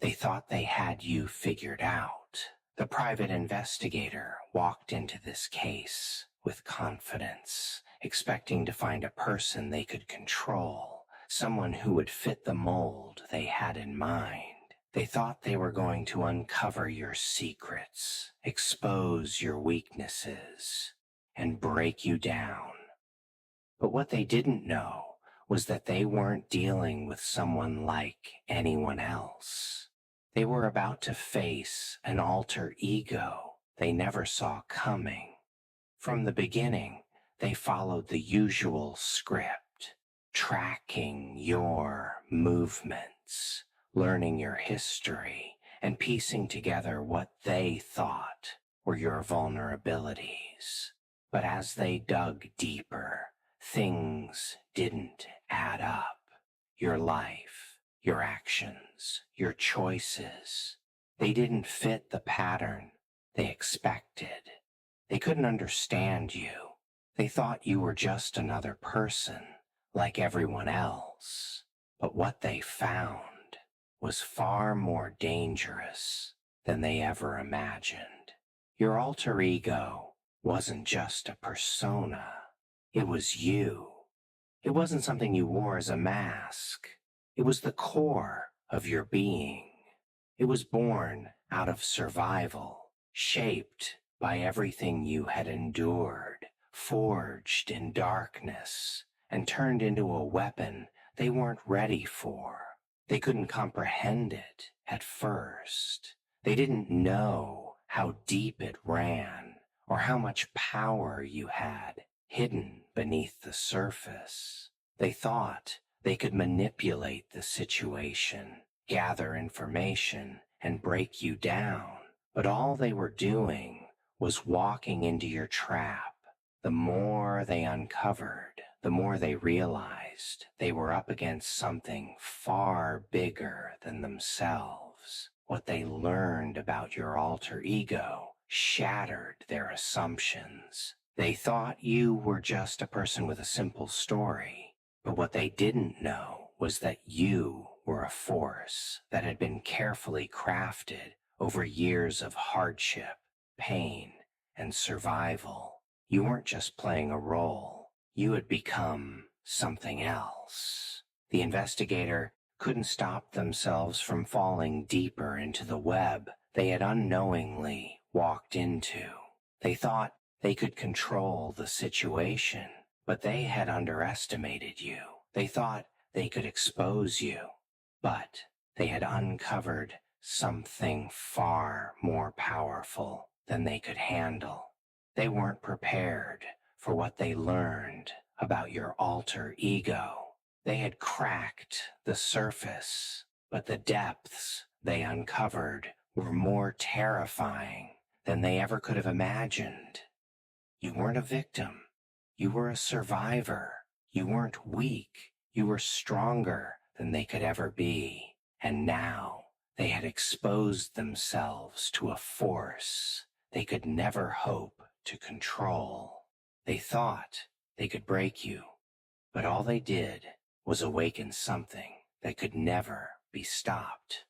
They thought they had you figured out. The private investigator walked into this case with confidence, expecting to find a person they could control, someone who would fit the mold they had in mind. They thought they were going to uncover your secrets, expose your weaknesses, and break you down. But what they didn't know was that they weren't dealing with someone like anyone else. They were about to face an alter ego they never saw coming. From the beginning, they followed the usual script, tracking your movements, learning your history, and piecing together what they thought were your vulnerabilities. But as they dug deeper, things didn't add up. Your life, your actions, your choices, they didn't fit the pattern they expected. They couldn't understand you. They thought you were just another person, like everyone else. But what they found was far more dangerous than they ever imagined. Your alter ego wasn't just a persona. It was you. It wasn't something you wore as a mask. It was the core of your being. It was born out of survival, shaped by everything you had endured, forged in darkness, and turned into a weapon they weren't ready for. They couldn't comprehend it at first. They didn't know how deep it ran or how much power you had hidden beneath the surface. They thought they could manipulate the situation, gather information, and break you down. But all they were doing was walking into your trap. The more they uncovered, the more they realized they were up against something far bigger than themselves. What they learned about your alter ego shattered their assumptions. They thought you were just a person with a simple story, but what they didn't know was that you were a force that had been carefully crafted over years of hardship, pain, and survival. You weren't just playing a role. You had become something else. The investigator couldn't stop themselves from falling deeper into the web they had unknowingly walked into. They thought they could control the situation, but they had underestimated you. They thought they could expose you, but they had uncovered something far more powerful than they could handle. They weren't prepared for what they learned about your alter ego. They had cracked the surface, but the depths they uncovered were more terrifying than they ever could have imagined. You weren't a victim. You were a survivor. You weren't weak. You were stronger than they could ever be. And now they had exposed themselves to a force they could never hope to control. They thought they could break you, but all they did was awaken something that could never be stopped.